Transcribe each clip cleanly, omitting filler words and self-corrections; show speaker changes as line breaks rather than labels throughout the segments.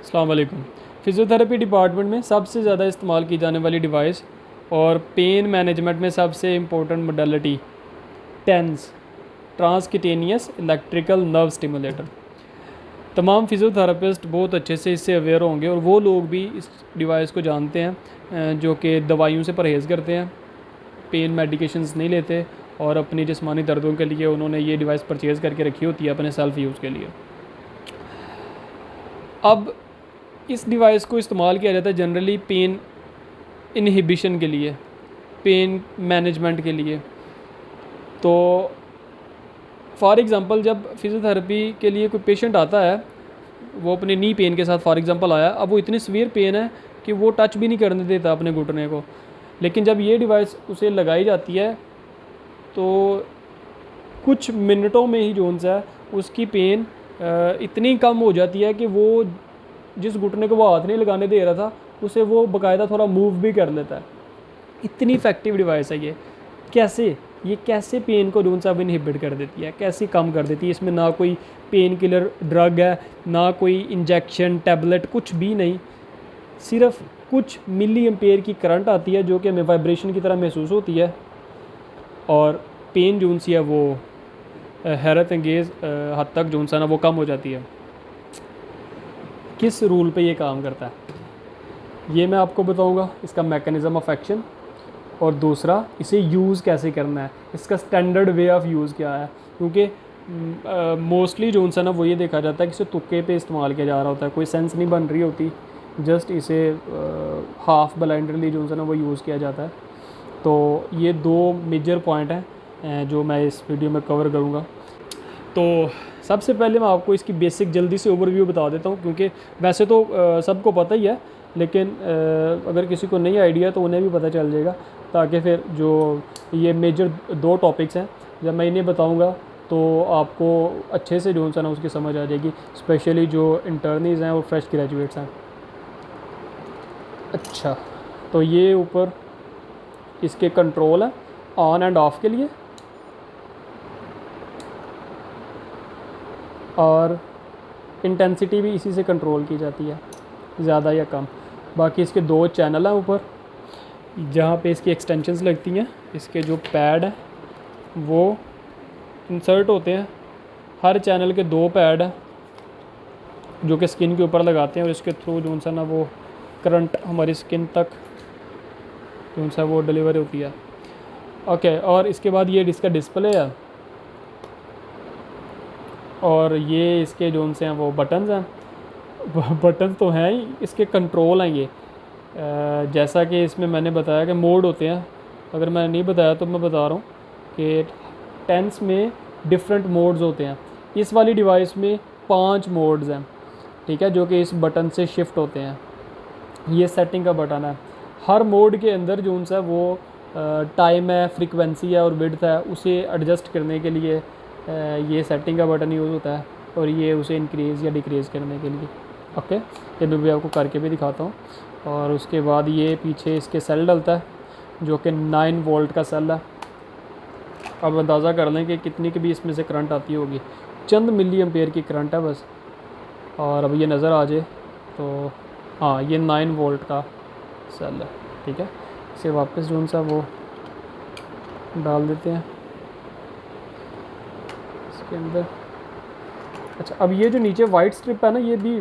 अस्सलाम वालेकुम। Physiotherapy department में सबसे ज़्यादा इस्तेमाल की जाने वाली डिवाइस और पेन मैनेजमेंट में सबसे important modality TENS transcutaneous electrical nerve stimulator. तमाम फ़िज़ियोथेरेपिस्ट बहुत अच्छे से इससे अवेयर होंगे और वो लोग भी इस डिवाइस को जानते हैं जो कि दवाइयों से परहेज़ करते हैं, पेन मेडिकेशंस नहीं लेते और अपनी जिस्मानी दर्दों के लिए उन्होंने ये डिवाइस परचेज़ करके रखी होती है अपने सेल्फ़ यूज़ के लिए। अब इस डिवाइस को इस्तेमाल किया जाता है जनरली पेन इनहिबिशन के लिए, पेन मैनेजमेंट के लिए। तो फॉर एग्ज़ाम्पल जब फिज़ियोथेरेपी के लिए कोई पेशेंट आता है, वो अपने नी पेन के साथ फॉर एग्ज़ाम्पल आया, अब वो इतनी सीवियर पेन है कि वो टच भी नहीं करने देता अपने घुटने को, लेकिन जब ये डिवाइस उसे लगाई जाती है तो कुछ मिनटों में ही जोन सा उसकी पेन इतनी कम हो जाती है कि वो जिस घुटने को वो हाथ नहीं लगाने दे रहा था उसे वो बाकायदा थोड़ा मूव भी कर लेता है। इतनी इफेक्टिव डिवाइस है ये कैसे पेन को जोन सा इनहिबिट कर देती है, कैसे कम कर देती है। इसमें ना कोई पेन किलर ड्रग है, ना कोई इंजेक्शन टैबलेट, कुछ भी नहीं। सिर्फ कुछ मिली एम्पेयर की करंट आती है जो कि हमें वाइब्रेशन की तरह महसूस होती है और पेन जोन सी है वो हैरत अंगेज़ हद तक जोन सा ना वो कम हो जाती है। किस रूल पे ये काम करता है ये मैं आपको बताऊंगा, इसका मैकेनिज़्म ऑफ एक्शन, और दूसरा इसे यूज़ कैसे करना है, इसका स्टैंडर्ड वे ऑफ यूज़ क्या है। क्योंकि मोस्टली जो सा ना वो ये देखा जाता है कि इसे तुक्के पे इस्तेमाल किया जा रहा होता है, कोई सेंस नहीं बन रही होती, जस्ट इसे हाफ ब्लाइंडली जो सा ना वो यूज़ किया जाता है। तो ये दो मेजर पॉइंट हैं जो मैं इस वीडियो में कवर करूँगा। तो सबसे पहले मैं आपको इसकी बेसिक जल्दी से ओवरव्यू बता देता हूँ, क्योंकि वैसे तो सबको पता ही है, लेकिन अगर किसी को नहीं आइडिया तो उन्हें भी पता चल जाएगा, ताकि फिर जो ये मेजर दो टॉपिक्स हैं जब मैं इन्हें बताऊँगा तो आपको अच्छे से जो सा ना उसकी समझ आ जाएगी, स्पेशली जो इंटर्नीज़ हैं और फ्रेश ग्रेजुएट्स हैं। अच्छा, तो ये ऊपर इसके कंट्रोल है ऑन एंड ऑफ के लिए, और इंटेंसिटी भी इसी से कंट्रोल की जाती है, ज़्यादा या कम। बाकी इसके दो चैनल हैं ऊपर जहाँ पे इसकी एक्सटेंशंस लगती हैं। इसके जो पैड हैं वो इंसर्ट होते हैं, हर चैनल के दो पैड हैं जो कि स्किन के ऊपर लगाते हैं और इसके थ्रू जो सा ना वो करंट हमारी स्किन तक जो सा वो डिलीवर होती है। ओके, और इसके बाद ये इसका डिस्प्ले है और ये इसके जोन से हैं वो बटन्स हैं। बटन तो हैं ही, इसके कंट्रोल हैं ये। जैसा कि इसमें मैंने बताया कि मोड होते हैं, अगर मैंने नहीं बताया तो मैं बता रहा हूँ कि टेंस में डिफरेंट मोड्स होते हैं। इस वाली डिवाइस में 5 मोड्स हैं, ठीक है, जो कि इस बटन से शिफ्ट होते हैं। ये सेटिंग का बटन है। हर मोड के अंदर जो सा वो टाइम है, फ्रीक्वेंसी है और विड्थ है, उसे एडजस्ट करने के लिए ये सेटिंग का बटन यूज़ होता है, और ये उसे इंक्रीज़ या डिक्रीज़ करने के लिए। ओके, ये मैं भी आपको करके भी दिखाता हूँ। और उसके बाद ये पीछे इसके सेल डलता है जो कि 9 वोल्ट का सेल है। अब अंदाज़ा कर लें कि कितनी की भी इसमें से करंट आती होगी, चंद मिली एम्पेयर की करंट है बस। और अब ये नज़र आ जाए तो हाँ, ये 9 वोल्ट का सेल है, ठीक है। इसे वापस जो सा वो डाल देते हैं इसके अंदर। अच्छा, अब ये जो नीचे वाइट स्ट्रिप है ना, ये भी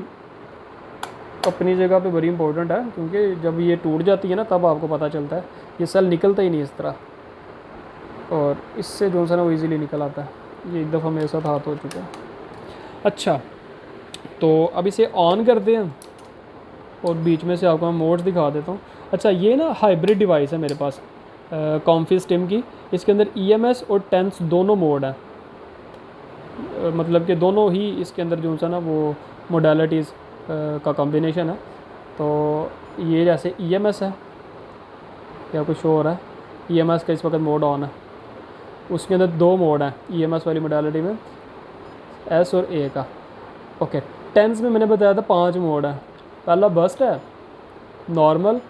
अपनी जगह पे बड़ी इंपॉर्टेंट है, क्योंकि जब ये टूट जाती है ना तब आपको पता चलता है। ये सेल निकलता ही नहीं इस तरह, और इससे जो सा ना वो ईज़िली निकल आता है। ये एक दफ़ा मेरे साथ हाथ हो चुका है। अच्छा, तो अब इसे ऑन करते हैं और बीच में से आपको मैं मोड्स दिखा देता हूँ। अच्छा, ये ना हाइब्रिड डिवाइस है मेरे पास कॉम्फी स्टिम की। इसके अंदर EMS और टेंस दोनों मोड हैं, मतलब कि दोनों ही इसके अंदर जो सा ना वो मोडालिटीज़ का कॉम्बिनेशन है। तो ये जैसे EMS है, या कुछ शो हो रहा है, EMS का इस वक्त मोड ऑन है। उसके अंदर 2 मोड हैं EMS वाली मोडालिटी में, S और A का। ओके, टेंस में मैंने बताया था 5 मोड है। पहला बस्ट है, नॉर्मल,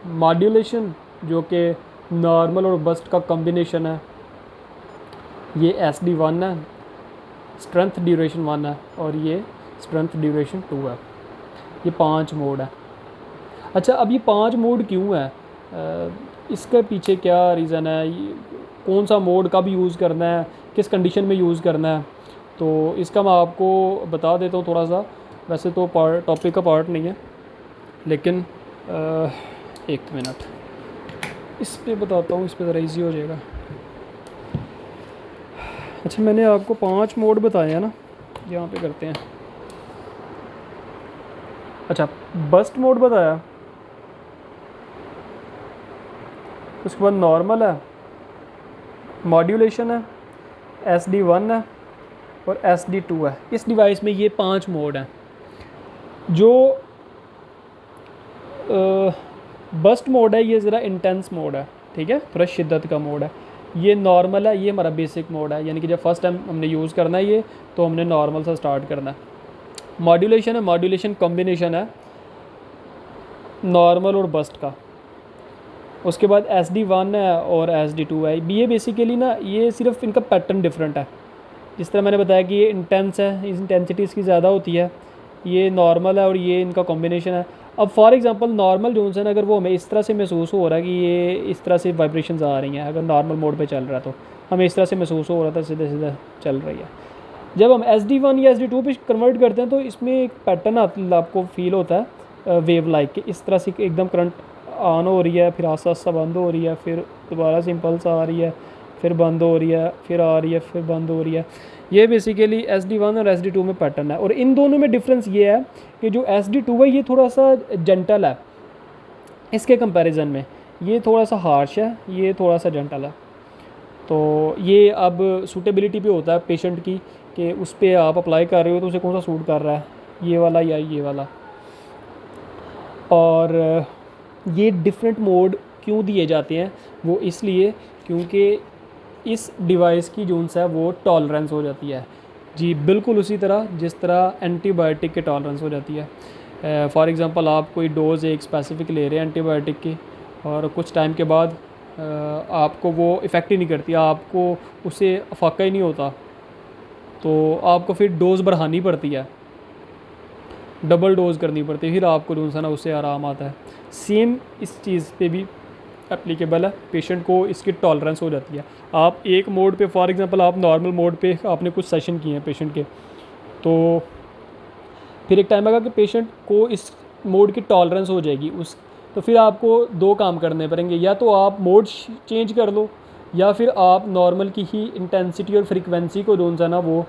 मॉड्यूलेशन जो कि नॉर्मल और बस्ट का कॉम्बिनेशन है, ये SD1 है, स्ट्रेंथ ड्यूरेशन 1 है, और ये स्ट्रेंथ ड्यूरेशन 2 है। ये 5 मोड है। अच्छा, अब ये 5 मोड क्यों है, इसके पीछे क्या रीज़न है, ये कौन सा मोड कब यूज़ करना है, किस कंडीशन में यूज़ करना है, तो इसका मैं आपको बता देता हूँ थोड़ा सा। वैसे तो टॉपिक का पार्ट नहीं है, लेकिन एक मिनट इस पे बताता हूँ, इस पे ज़रा ईजी हो जाएगा। अच्छा, मैंने आपको 5 मोड बताए हैं ना, यहाँ पे करते हैं। अच्छा, बस्ट मोड बताया, उसके बाद नॉर्मल है, मॉड्यूलेशन है, SD1 है और SD2 है। इस डिवाइस में ये 5 मोड हैं। जो बस्ट मोड है ये ज़रा इंटेंस मोड है, ठीक है, थोड़ा शिद्दत का मोड है। ये नॉर्मल है, ये हमारा बेसिक मोड है, यानी कि जब फर्स्ट टाइम हमने यूज़ करना है ये, तो हमने नॉर्मल से स्टार्ट करना है। मॉड्यूलेशन है, मॉड्यूलेशन कॉम्बिनेशन है नॉर्मल और बस्ट का। उसके बाद SD1 है और SD2 है। ये बेसिकली ना, ये सिर्फ इनका पैटर्न डिफरेंट है। जिस तरह मैंने बताया कि ये इंटेंस है, इस इंटेंसिटी इसकी ज़्यादा होती है, ये नॉर्मल है और ये इनका कॉम्बिनेशन है। अब फॉर एग्जांपल नॉर्मल जोन्स है, अगर वो हमें इस तरह से महसूस हो रहा है कि ये इस तरह से वाइब्रेशंस आ रही हैं, अगर नॉर्मल मोड पे चल रहा है तो हमें इस तरह से महसूस हो रहा था, सीधे सीधे चल रही है। जब हम SD1 या SD2 पे कन्वर्ट करते हैं तो इसमें एक पैटर्न आपको फील होता है वेव लाइक के, इस तरह से एकदम करंट ऑन हो रही है, फिर आस्ता आस्ता बंद हो रही है, फिर दोबारा से इम्पल्स आ रही है, फिर बंद हो रही है, फिर आ रही है, फिर बंद हो रही है। ये बेसिकली SD1 और SD2 में पैटर्न है। और इन दोनों में डिफरेंस ये है कि जो SD2 है ये थोड़ा सा जेंटल है इसके कंपैरिजन में, ये थोड़ा सा हार्श है, ये थोड़ा सा जेंटल है। तो ये अब सूटेबिलिटी पे होता है पेशेंट की, कि उस पर आप अप्लाई कर रहे हो तो उसे कौन सा सूट कर रहा है, ये वाला या ये वाला। और ये डिफरेंट मोड क्यों दिए जाते हैं, वो इसलिए क्योंकि इस डिवाइस की जो है वो टॉलरेंस हो जाती है। जी बिल्कुल उसी तरह जिस तरह एंटीबायोटिक की टॉलरेंस हो जाती है। फॉर एग्ज़ाम्पल आप कोई डोज़ एक स्पेसिफिक ले रहे हैं एंटीबायोटिक की, और कुछ टाइम के बाद आपको वो इफ़ेक्ट ही नहीं करती, आपको उससे फाका ही नहीं होता, तो आपको फिर डोज़ बढ़ानी पड़ती है, डबल डोज़ करनी पड़ती है, फिर आपको जो है ना उससे आराम आता है। सेम इस चीज़ पे भी एप्लीकेबल है, पेशेंट को इसकी टॉलरेंस हो जाती है। आप एक मोड पे, फॉर एग्जांपल आप नॉर्मल मोड पे आपने कुछ सेशन किए हैं पेशेंट के, तो फिर एक टाइम आएगा कि पेशेंट को इस मोड की टॉलरेंस हो जाएगी उस, तो फिर आपको 2 काम करने पड़ेंगे, या तो आप मोड चेंज कर लो, या फिर आप नॉर्मल की ही इंटेंसिटी और फ्रीक्वेंसी को जो है ना वो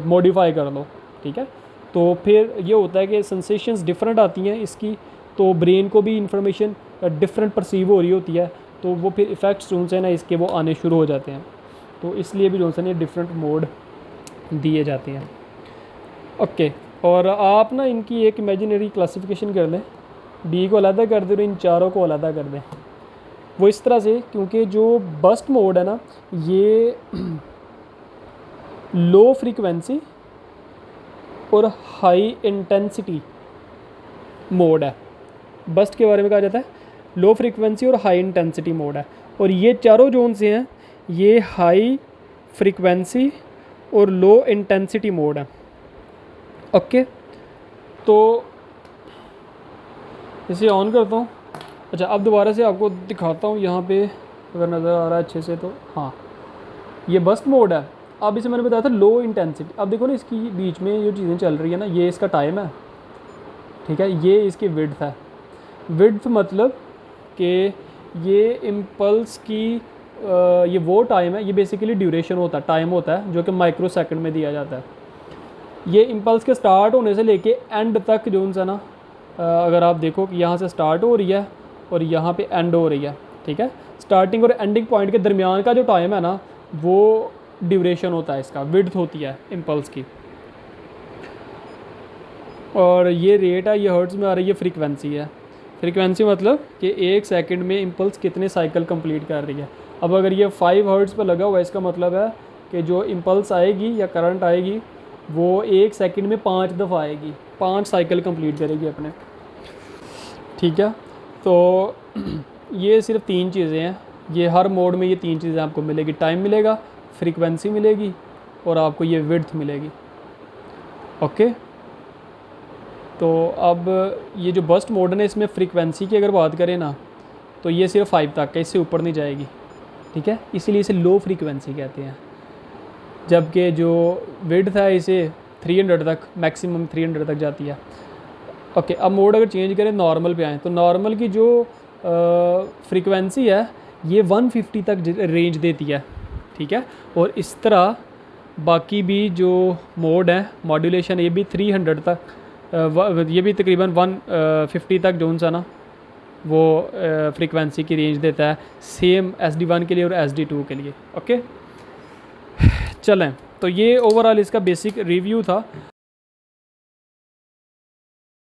मॉडिफाई कर लो, ठीक है। तो फिर ये होता है कि सेंसेशंस डिफरेंट आती हैं इसकी, तो ब्रेन को भी इंफॉर्मेशन डिफरेंट परसीव हो रही होती है, तो वो फिर इफ़ेक्ट्स जो है ना इसके वो आने शुरू हो जाते हैं। तो इसलिए भी जो है ना डिफरेंट मोड दिए जाते हैं। ओके, और आप ना इनकी एक इमेजिनरी क्लासिफिकेशन कर लें, डी को अलहदा कर दें और इन चारों को अलहदा कर दें। वो इस तरह से, क्योंकि जो बस्ट मोड है ना ये लो फ्रीक्वेंसी और हाई इंटेंसिटी मोड है। बस्ट के बारे में कहा जाता है लो फ्रीक्वेंसी और हाई इंटेंसिटी मोड है, और ये चारों जोन से हैं ये हाई फ्रीक्वेंसी और लो इंटेंसिटी मोड है। ओके, तो इसे ऑन करता हूँ। अच्छा, अब दोबारा से आपको दिखाता हूँ यहाँ पे, अगर नज़र आ रहा है अच्छे से तो, हाँ ये बस्ट मोड है। अब इसे मैंने बताया था लो इंटेंसिटी। अब देखो ना इसकी बीच में जो चीज़ें चल रही है ना, ये इसका टाइम है, ठीक है, ये इसकी विड्थ है। विड्थ मतलब कि ये इम्पल्स की ये वो टाइम है, ये बेसिकली ड्यूरेशन होता है, टाइम होता है जो कि माइक्रो सेकंड में दिया जाता है। ये इम्पल्स के स्टार्ट होने से लेके एंड तक जो है ना, अगर आप देखो कि यहाँ से स्टार्ट हो रही है और यहाँ पे एंड हो रही है, ठीक है, स्टार्टिंग और एंडिंग पॉइंट के दरमियान का जो टाइम है ना वो ड्यूरेशन होता है, इसका विड्थ होती है इम्पल्स की। और ये रेट है, ये हर्ट्ज़ में आ रही है, फ्रीक्वेंसी है। फ्रीक्वेंसी मतलब कि 1 सेकंड में इम्पल्स कितने साइकिल कंप्लीट कर रही है। अब अगर ये 5 हर्ट्ज़ पर लगा हुआ है, इसका मतलब है कि जो इम्पल्स आएगी या करंट आएगी वो 1 सेकंड में 5 दफ़ा आएगी, 5 साइकिल कंप्लीट करेगी अपने, ठीक है। तो ये सिर्फ 3 चीज़ें हैं, ये हर मोड में ये 3 चीज़ें आपको मिलेगी, टाइम मिलेगा, फ्रीक्वेंसी मिलेगी और आपको ये विड्थ मिलेगी। ओके, तो अब ये जो बस्ट मोड है इसमें फ्रीक्वेंसी की अगर बात करें ना, तो ये सिर्फ 5 तक है, इससे ऊपर नहीं जाएगी, ठीक है, इसीलिए इसे लो फ्रीक्वेंसी कहते हैं। जबकि जो विड्थ है इसे 300 तक, मैक्सिमम 300 तक जाती है। ओके, अब मोड अगर चेंज करें नॉर्मल पे आएँ, तो नॉर्मल की जो फ्रीक्वेंसी है ये 150 तक रेंज देती है, ठीक है। और इस तरह बाकी भी जो मोड है मॉड्यूलेशन, ये भी 300 तक, ये भी तकरीबन 150 तक जो सा ना वो फ्रीक्वेंसी की रेंज देता है, सेम SD1 के लिए और SD2 के लिए। ओके, चलें, तो ये ओवरऑल इसका बेसिक रिव्यू था।